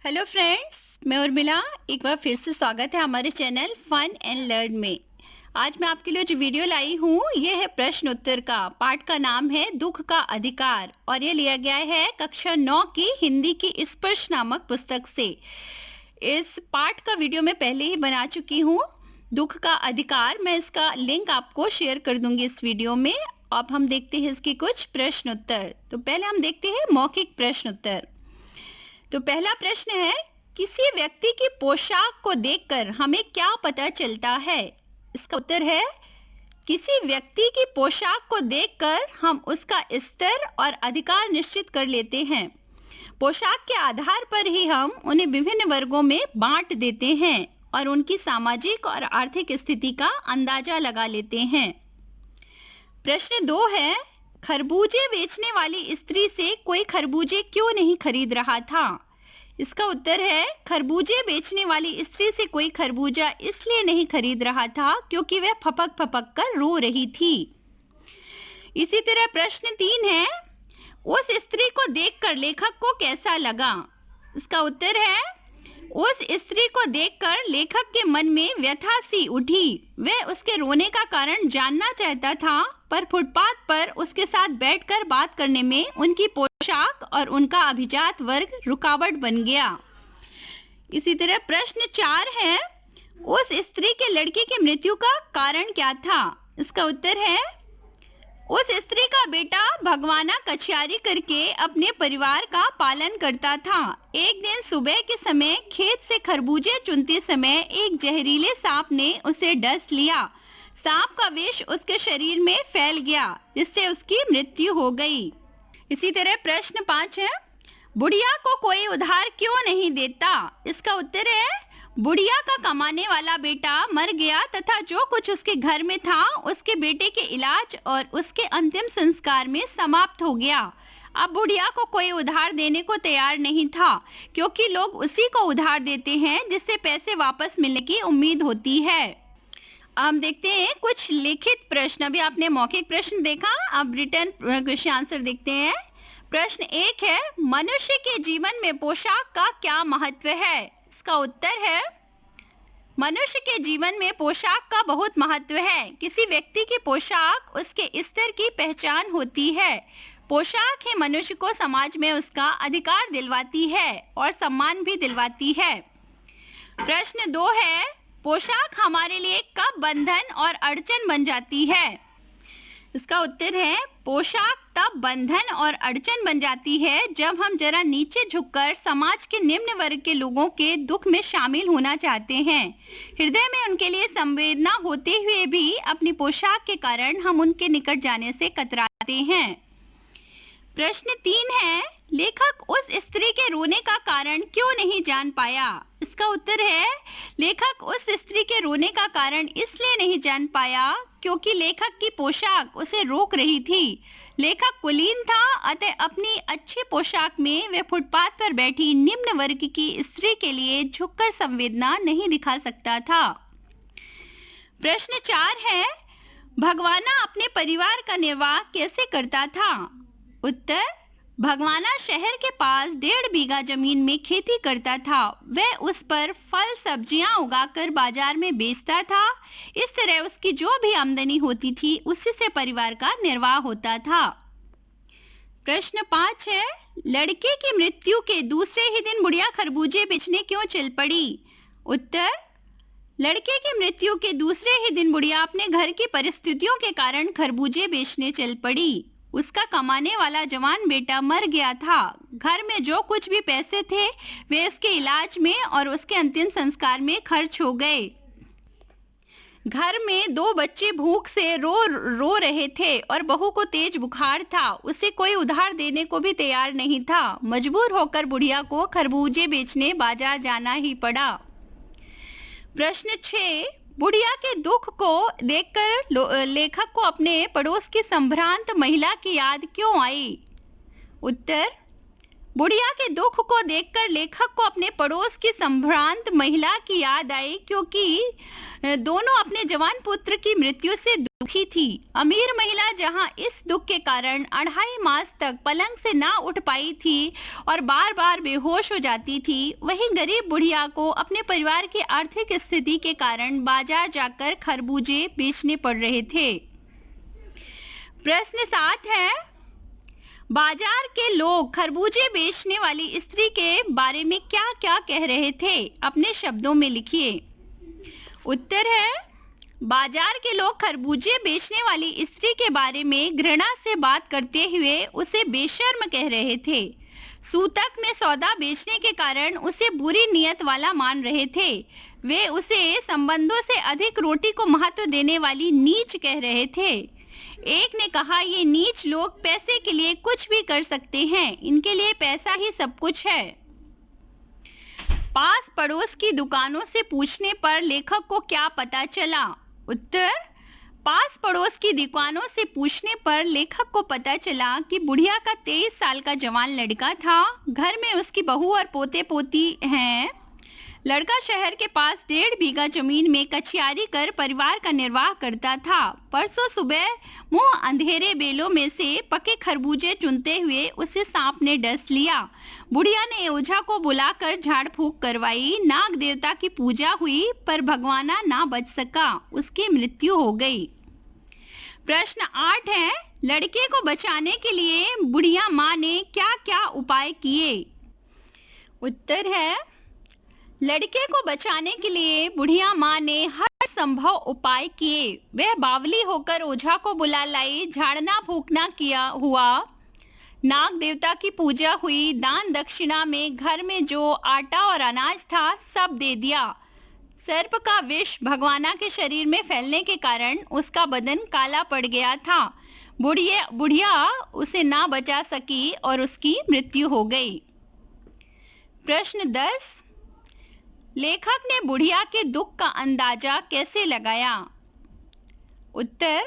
Hello friends, मैं उर्मिला। एक बार फिर से स्वागत है हमारे चैनल फन एंड लर्न में। आज मैं आपके लिए जो वीडियो लाई हूँ ये है प्रश्न उत्तर का। पाठ का नाम है दुख का अधिकार और ये लिया गया है कक्षा 9 की हिंदी की स्पर्श नामक पुस्तक से। इस पाठ का वीडियो मैं पहले ही बना चुकी हूँ, दुख का अधिकार। मैं इसका लिंक आपको शेयर कर दूंगी इस वीडियो में। अब हम देखते हैं इसके कुछ प्रश्न उत्तर। तो पहले हम देखते हैं मौखिक प्रश्न उत्तर। तो पहला प्रश्न है, किसी व्यक्ति की पोशाक को देखकर हमें क्या पता चलता है? इसका उत्तर है, किसी व्यक्ति की पोशाक को देखकर हम उसका स्तर और अधिकार निश्चित कर लेते हैं। पोशाक के आधार पर ही हम उन्हें विभिन्न वर्गों में बांट देते हैं और उनकी सामाजिक और आर्थिक स्थिति का अंदाजा लगा लेते हैं। प्रश्न 2 है, खरबूजे बेचने वाली स्त्री से कोई खरबूजे क्यों नहीं खरीद रहा था? इसका उत्तर है, खरबूजे बेचने वाली स्त्री से कोई खरबूजा इसलिए नहीं खरीद रहा था क्योंकि वह फपक फपक कर रो रही थी। इसी तरह प्रश्न 3 है, उस स्त्री को देखकर लेखक को कैसा लगा? इसका उत्तर है, उस स्त्री को देखकर लेखक के मन में व्यथा सी उठी। वह उसके रोने का कारण जानना चाहता था, पर फुटपाथ पर उसके साथ बैठकर बात करने में उनकी पोशाक और उनका अभिजात वर्ग रुकावट बन गया। इसी तरह प्रश्न 4 है, उस स्त्री के लड़के की मृत्यु का कारण क्या था? इसका उत्तर है, उस स्त्री का बेटा भगवाना कछियारी करके अपने परिवार का पालन करता था। एक दिन सुबह के समय खेत से खरबूजे चुनते समय एक जहरीले सांप ने उसे डस लिया। सांप का विष उसके शरीर में फैल गया, जिससे उसकी मृत्यु हो गई। इसी तरह प्रश्न 5 है, बुढ़िया को कोई उधार क्यों नहीं देता? इसका उत्तर है, बुढ़िया का कमाने वाला बेटा मर गया तथा जो कुछ उसके घर में था उसके बेटे के इलाज और उसके अंतिम संस्कार में समाप्त हो गया। अब बुढ़िया को कोई उधार देने को तैयार नहीं था, क्योंकि लोग उसी को उधार देते हैं जिससे पैसे वापस मिलने की उम्मीद होती है। हम देखते हैं कुछ लिखित प्रश्न। अभी आपने मौखिक प्रश्न देखा, अब रिटर्न क्वेश्चन आंसर देखते हैं। प्रश्न 1 है, मनुष्य के जीवन में पोशाक का क्या महत्व है? इसका उत्तर है, मनुष्य के जीवन में पोशाक का बहुत महत्व है। किसी व्यक्ति की पोशाक उसके स्तर की पहचान होती है। पोशाक ही मनुष्य को समाज में उसका अधिकार दिलवाती है और सम्मान भी दिलवाती है। प्रश्न 2 है, पोशाक हमारे लिए कब बंधन और अड़चन बन जाती है? इसका उत्तर है, पोशाक तब बंधन और अड़चन बन जाती है जब हम जरा नीचे झुककर समाज के निम्न वर्ग के लोगों के दुख में शामिल होना चाहते हैं। हृदय में उनके लिए संवेदना होते हुए भी अपनी पोशाक के कारण हम उनके निकट जाने से कतराते हैं। प्रश्न 3 है, लेखक उस स्त्री के रोने का कारण क्यों नहीं जान पाया? इसका उत्तर है, लेखक उस स्त्री के रोने का कारण इसलिए नहीं जान पाया क्योंकि लेखक की पोशाक उसे रोक रही थी। लेखक कुलीन था, अतः अपनी अच्छी पोशाक में वह फुटपाथ पर बैठी निम्न वर्ग की स्त्री के लिए झुककर संवेदना नहीं दिखा सकता था। प्रश्न 4 है, भगवाना अपने परिवार का निर्वाह कैसे करता था? उत्तर, भगवाना शहर के पास 1.5 बीघा जमीन में खेती करता था। वह उस पर फल सब्जियां उगाकर बाजार में बेचता था। इस तरह उसकी जो भी आमदनी होती थी उसी से परिवार का निर्वाह होता था। प्रश्न 5 है, लड़के की मृत्यु के दूसरे ही दिन बुढ़िया खरबूजे बेचने क्यों चल पड़ी? उत्तर, लड़के की मृत्यु के दूसरे ही दिन बुढ़िया अपने घर की परिस्थितियों के कारण खरबूजे बेचने चल पड़ी। उसका कमाने वाला जवान बेटा मर गया था। घर में जो कुछ भी पैसे थे वे उसके इलाज में और उसके अंतिम संस्कार में खर्च हो गए। घर में 2 बच्चे भूख से रो रहे थे और बहू को तेज बुखार था। उसे कोई उधार देने को भी तैयार नहीं था। मजबूर होकर बुढ़िया को खरबूजे बेचने बाजार जाना ही पड़ा। प्रश्न 6, बुढ़िया के दुख को देखकर लेखक को अपने पड़ोस की संभ्रांत महिला की याद क्यों आई? उत्तर, बुढ़िया के दुख को देखकर लेखक को अपने पड़ोस की संभ्रांत महिला की याद आई, क्योंकि दोनों अपने जवान पुत्र की मृत्यु से दुखी थी। अमीर महिला जहां इस दुख के कारण 2.5 मास तक पलंग से ना उठ पाई थी और बार बार बेहोश हो जाती थी, वहीं गरीब बुढ़िया को अपने परिवार की आर्थिक स्थिति के कारण बाजार जाकर खरबूजे बेचने पड़ रहे थे। प्रश्न 7 है, बाजार के लोग खरबूजे बेचने वाली स्त्री के बारे में क्या क्या कह रहे थे? अपने शब्दों में लिखिए। उत्तर है, बाजार के लोग खरबूजे बेचने वाली स्त्री के बारे में घृणा से बात करते हुए उसे बेशर्म कह रहे थे। सूतक में सौदा बेचने के कारण उसे बुरी नीयत वाला मान रहे थे। वे उसे संबंधों से अधिक रोटी को महत्व देने वाली नीच कह रहे थे। एक ने कहा, ये नीच लोग पैसे के लिए कुछ भी कर सकते हैं, इनके लिए पैसा ही सब कुछ है। पास पड़ोस की दुकानों से पूछने पर लेखक को क्या पता चला? उत्तर, पास पड़ोस की दुकानों से पूछने पर लेखक को पता चला कि बुढ़िया का 23 साल का जवान लड़का था। घर में उसकी बहू और पोते पोती हैं। लड़का शहर के पास 1.5 बीघा जमीन में कचियारी कर परिवार का निर्वाह करता था। परसों सुबह मुंह अंधेरे बेलों में से पके खरबूजे चुनते हुए उसे सांप ने डस लिया। बुढ़िया ने ओझा को बुलाकर झाड़ फूंक करवाई। नाग देवता की पूजा हुई पर भगवाना ना बच सका, उसकी मृत्यु हो गई। प्रश्न 8 है, लड़के को बचाने के लिए बुढ़िया माँ ने क्या क्या उपाय किए? उत्तर है, लड़के को बचाने के लिए बुढ़िया माँ ने हर संभव उपाय किए। वह बावली होकर ओझा को बुला लाई, झाड़ना फूकना किया हुआ, नाग देवता की पूजा हुई, दान दक्षिणा में घर में जो आटा और अनाज था सब दे दिया। सर्प का विष भगवाना के शरीर में फैलने के कारण उसका बदन काला पड़ गया था। बुढ़िया उसे ना बचा सकी और उसकी मृत्यु हो गई। प्रश्न 10, लेखक ने बुढ़िया के दुख का अंदाजा कैसे लगाया? उत्तर,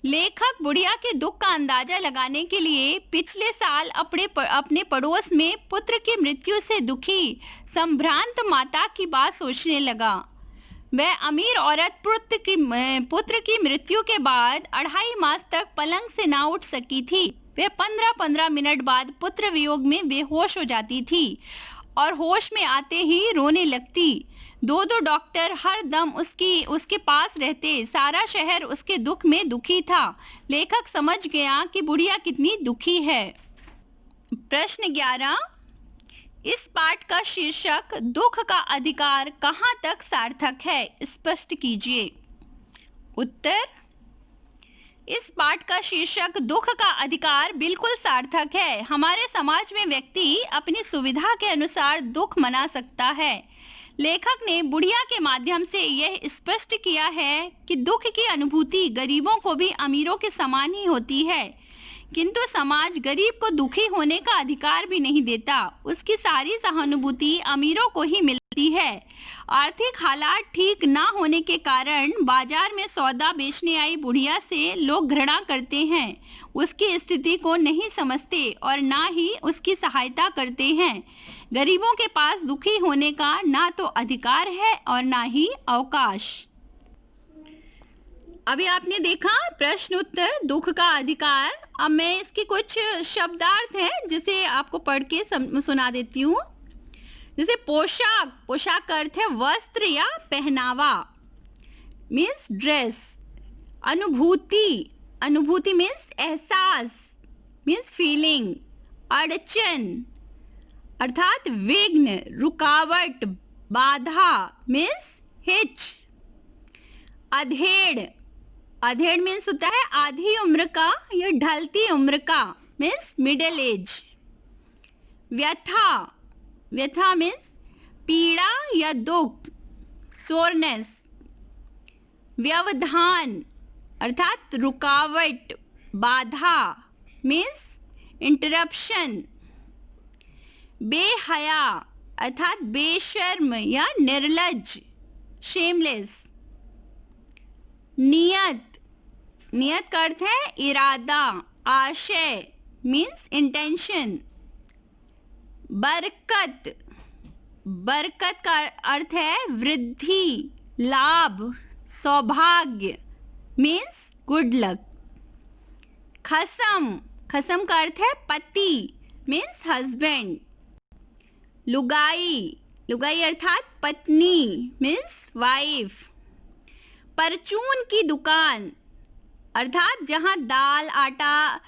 लेखक बुढ़िया के दुख का अंदाजा लगाने के लिए पिछले साल अपने पड़ोस में पुत्र की मृत्यु से दुखी संभ्रांत माता की बात सोचने लगा। वह अमीर औरत पुत्र की मृत्यु के बाद 2.5 मास तक पलंग से ना उठ सकी थी। वह 15-15 मिनट बाद पुत्र वियोग में बेहोश हो जाती थी और होश में आते ही रोने लगती। 2 डॉक्टर हर दम उसके पास रहते। सारा शहर उसके दुख में दुखी था। लेखक समझ गया कि बुढ़िया कितनी दुखी है। प्रश्न 11, इस पाठ का शीर्षक दुख का अधिकार कहाँ तक सार्थक है? स्पष्ट कीजिए। उत्तर, इस पाठ का शीर्षक दुख का अधिकार बिल्कुल सार्थक है। हमारे समाज में व्यक्ति अपनी सुविधा के अनुसार दुख मना सकता है। लेखक ने बुढ़िया के माध्यम से यह स्पष्ट किया है कि दुख की अनुभूति गरीबों को भी अमीरों के समान ही होती है, किंतु समाज गरीब को दुखी होने का अधिकार भी नहीं देता। उसकी सारी सहानुभूति अमीरों को ही मिलती है। आर्थिक हालात ठीक ना होने के कारण बाजार में सौदा बेचने आई बुढ़िया से लोग घृणा करते हैं, उसकी स्थिति को नहीं समझते और ना ही उसकी सहायता करते हैं। गरीबों के पास दुखी होने का ना तो अधिकार है और ना ही अवकाश। अभी आपने देखा प्रश्न उत्तर दुख का अधिकार। अब मैं इसके कुछ शब्दार्थ हैं जिसे आपको पढ़ के सुना देती हूँ। जैसे पोशाक, पोशाक का अर्थ है वस्त्र या पहनावा, मीन्स ड्रेस। अनुभूति, अनुभूति मीन्स एहसास, मीन्स फीलिंग। अड़चन अर्थात विघ्न, रुकावट, बाधा मीन्स हिच। अधेड़, अधेड़ मीन्स होता है आधी उम्र का या ढलती उम्र का, मीन्स मिडिल एज। व्यथा, व्यथा मीन्स पीड़ा या दुख, सोरनेस। व्यवधान अर्थात रुकावट, बाधा, मीन्स इंटरप्शन। बेहया अर्थात बेशर्म या निर्लज, शेमलेस। नियत, नियत का अर्थ है इरादा, आशय, मीन्स इंटेंशन। बरकत, बरकत का अर्थ है वृद्धि, लाभ, सौभाग्य, मीन्स गुड लक। खसम, खसम का अर्थ है पति, मीन्स हस्बैंड। लुगाई, लुगाई अर्थात पत्नी, मीन्स वाइफ। परचून की दुकान अर्थात जहां दाल, आटा,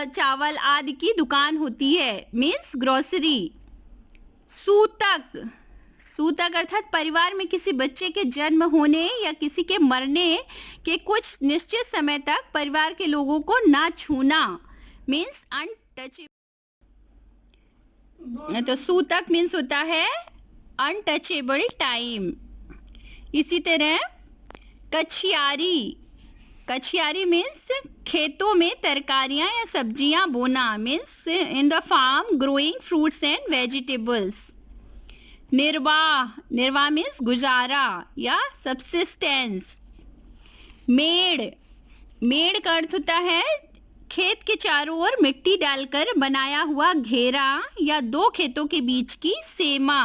चावल आदि की दुकान होती है, मीन्स ग्रोसरी। सूतक, सूतक अर्थात परिवार में किसी बच्चे के जन्म होने या किसी के मरने के कुछ निश्चित समय तक परिवार के लोगों को ना छूना, मीन्स अनटचेबल। तो सूतक मीन्स होता है अनटचेबल टाइम। इसी तरह कछियारी, कछियारी मीन्स खेतों में तरकारियां या सब्जियां बोना, means in the farm growing fruits and vegetables. निर्वाह, निर्वाह मीन्स गुजारा या सब्सिस्टेंस। मेड़, मेड़ का अर्थ होता है खेत के चारों ओर मिट्टी डालकर बनाया हुआ घेरा या दो खेतों के बीच की सीमा,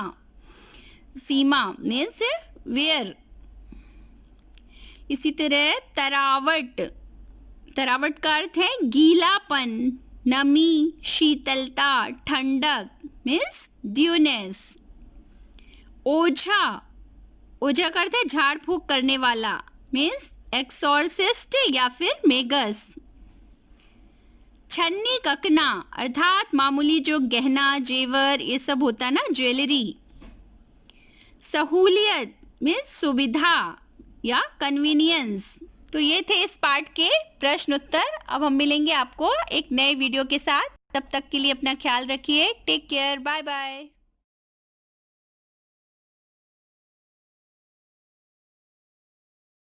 सीमा मीन्स वेयर। इसी तरह तरावट, तरावट का अर्थ है गीलापन, नमी, शीतलता, ठंडक, मीन्स ड्यूनेस। ओझा, ओझा का अर्थ है झाड़ फूक करने वाला, मीन्स एक्सोर्सिस्ट या फिर मेगस। छन्नी ककना अर्थात मामूली जो गहना जेवर ये सब होता है ना, ज्वेलरी। सहूलियत मीन्स सुविधा या कन्वीनियंस। तो ये थे इस पार्ट के प्रश्न उत्तर। अब हम मिलेंगे आपको एक नए वीडियो के साथ। तब तक के लिए अपना ख्याल रखिए। Take care, bye bye.